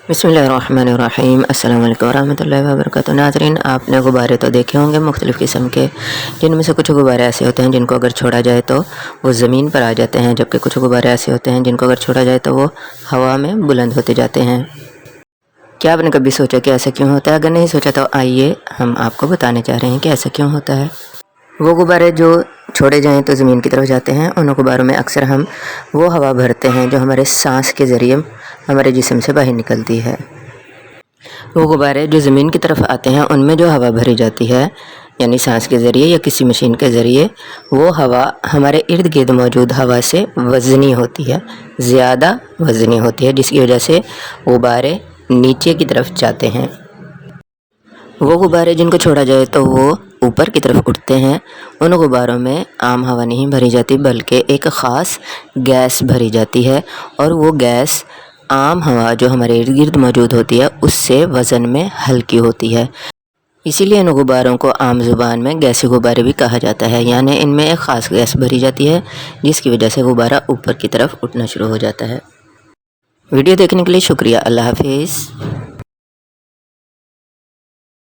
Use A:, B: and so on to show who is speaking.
A: बिस्मिल्लाहिर्रहमानिर्रहीम। अस्सलाम वालेकुम रहमतुल्लाहि व बरकातुहू। नाज़रीन, आपने गुब्बारे तो देखे होंगे मुख्तलिफ़ किस्म के, जिनमें से कुछ गुब्बारे ऐसे होते हैं जिनको अगर छोड़ा जाए तो वो ज़मीन पर आ जाते हैं, जबकि कुछ गुब्बारे ऐसे होते हैं जिनको अगर छोड़ा जाए तो वो हवा में बुलंद होते जाते हैं। क्या आपने कभी सोचा कि ऐसा क्यों होता है? अगर नहीं सोचा तो आइए हम आपको बताने चाह रहे हैं कि ऐसा क्यों होता है। वो गुब्बारे जो छोड़े जाएं तो ज़मीन की तरफ जाते हैं, उन गुब्बारों में अक्सर हम वो हवा भरते हैं जो हमारे सांस के ज़रिए हमारे जिस्म से बाहर निकलती है। वो गुब्बारे जो ज़मीन की तरफ आते हैं उनमें जो हवा भरी जाती है, यानी सांस के ज़रिए या किसी मशीन के ज़रिए, वो हवा हमारे इर्द गिर्द मौजूद हवा से वज़नी होती है, ज़्यादा वज़नी होती है, जिसकी वजह से गुब्बारे नीचे की तरफ जाते हैं। वो गुब्बारे जिनको छोड़ा जाए तो वो ऊपर की तरफ उठते हैं। उन गुब्बारों में आम हवा नहीं भरी जाती, बल्कि एक ख़ास गैस भरी जाती है, और वो गैस आम हवा जो हमारे इर्द गिर्द मौजूद होती है उससे वज़न में हल्की होती है। इसीलिए इन गुब्बारों को आम ज़ुबान में गैसी गुब्बारे भी कहा जाता है, यानी इनमें एक ख़ास गैस भरी जाती है जिसकी वजह से गुब्बारा ऊपर की तरफ उठना शुरू हो जाता है। वीडियो देखने के लिए शुक्रिया। अल्लाह हाफिज़।